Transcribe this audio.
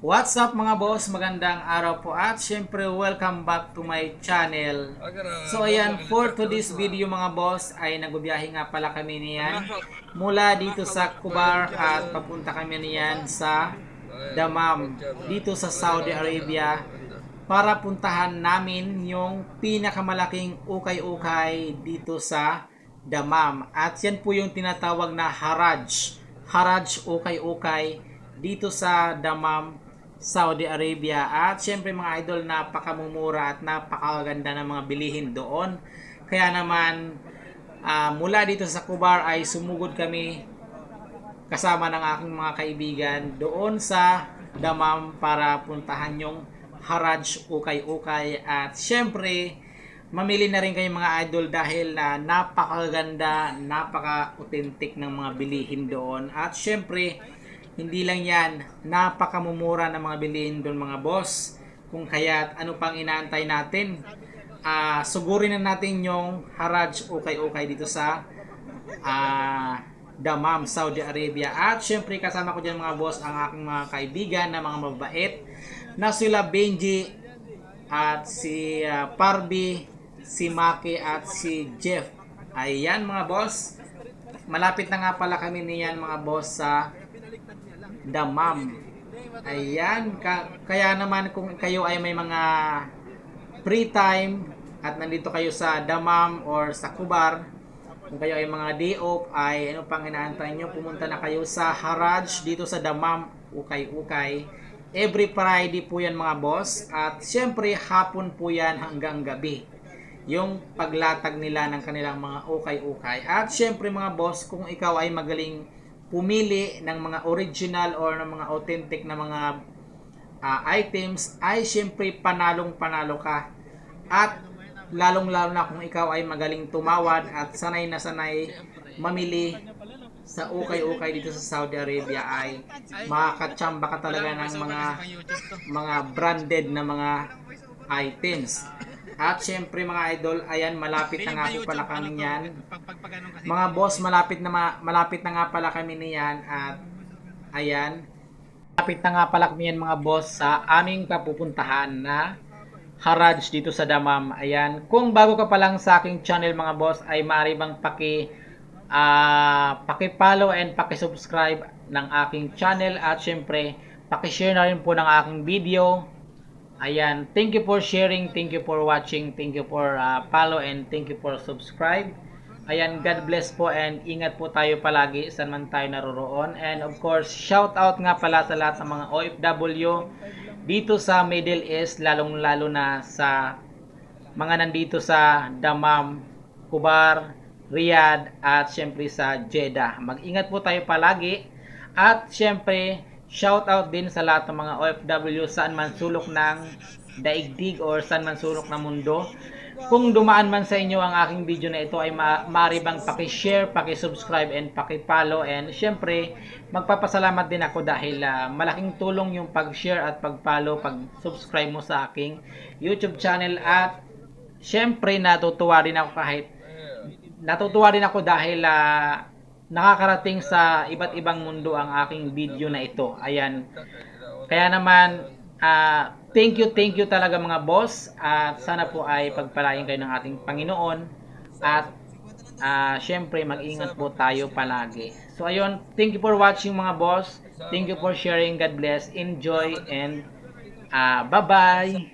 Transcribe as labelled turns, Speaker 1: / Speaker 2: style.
Speaker 1: What's up mga boss? Magandang araw po at syempre welcome back to my channel. So ayan, for today's video mga boss ay nagbibiyahe nga pala kami niyan mula dito sa Kubar at papunta kami niyan sa Dammam dito sa Saudi Arabia para puntahan namin yung pinakamalaking ukay-ukay dito sa Dammam. At yan po yung tinatawag na Haraj. Haraj ukay-ukay dito sa Dammam, Saudi Arabia. At syempre mga idol, napakamumura at napakaganda ng mga bilihin doon. Kaya naman mula dito sa Kubar ay sumugod kami kasama ng aking mga kaibigan doon sa Dammam para puntahan yung Haraj ukay-ukay. At syempre mamili na rin kayo mga idol dahil napakaganda, napaka-authentic ng mga bilihin doon. At syempre hindi lang yan, napakamumura ng mga bilihin doon mga boss. Kung kaya't ano pang inaantay natin? Sugurin na natin yung Haraj ukay-ukay dito sa Dammam, Saudi Arabia. At syempre kasama ko dyan mga boss ang aking mga kaibigan na mga mabait na sila Benji at si Parby, si Maki at si Jeff. Ayan mga boss, malapit na nga pala kami niyan mga boss sa Dammam. Ayan, kaya naman kung kayo ay may mga free time at nandito kayo sa Dammam or sa Kubar, kung kayo ay mga day off, ay ano pang inaantay nyo, pumunta na kayo sa Haraj dito sa Dammam, ukay-ukay. Every Friday po yan mga boss. At syempre hapon po yan hanggang gabi yung paglatag nila ng kanilang mga ukay-ukay. At syempre mga boss, kung ikaw ay magaling pumili ng mga original or ng mga authentic na mga items, ay syempre panalong panalo ka. At lalong lalo na kung ikaw ay magaling tumawad at sanay na sanay mamili sa ukay-ukay dito sa Saudi Arabia, ay makakatsamba ka talaga ng mga branded na mga items. At syempre mga idol, ayan, malapit na nga po pala kami niyan. Mga boss, malapit na nga pala kami niyan. At ayan, malapit na nga pala kami yan mga boss sa aming papupuntahan na Haraj dito sa Dammam. Ayan, kung bago ka pa lang sa aking channel mga boss, ay maaari bang paki-follow and paki-subscribe ng aking channel. At syempre, paki-share na rin po ng aking video. Ayan, thank you for sharing, thank you for watching, thank you for follow, and thank you for subscribe. Ayan, God bless po and ingat po tayo palagi saan man tayo naroroon. And of course, shout out nga pala sa lahat ng mga OFW dito sa Middle East, lalong lalo na sa mga nandito sa Dammam, Kubar, Riyadh at syempre sa Jeddah. Mag-ingat po tayo palagi. At syempre shout out din sa lahat ng mga OFW saan man sulok ng daigdig or saan man sulok ng mundo. Kung dumaan man sa inyo ang aking video na ito, ay maaari bang paki-share, paki-subscribe and paki-follow. And syempre magpapasalamat din ako dahil malaking tulong yung pag-share at pag-follow, pag-subscribe mo sa aking YouTube channel. At syempre natutuwa rin ako dahil nakakarating sa iba't ibang mundo ang aking video na ito. Ayan. Kaya naman, thank you talaga mga boss. At sana po ay pagpalain kayo ng ating Panginoon. At syempre mag-ingat po tayo palagi. So ayun, thank you for watching mga boss. Thank you for sharing. God bless. Enjoy and bye-bye.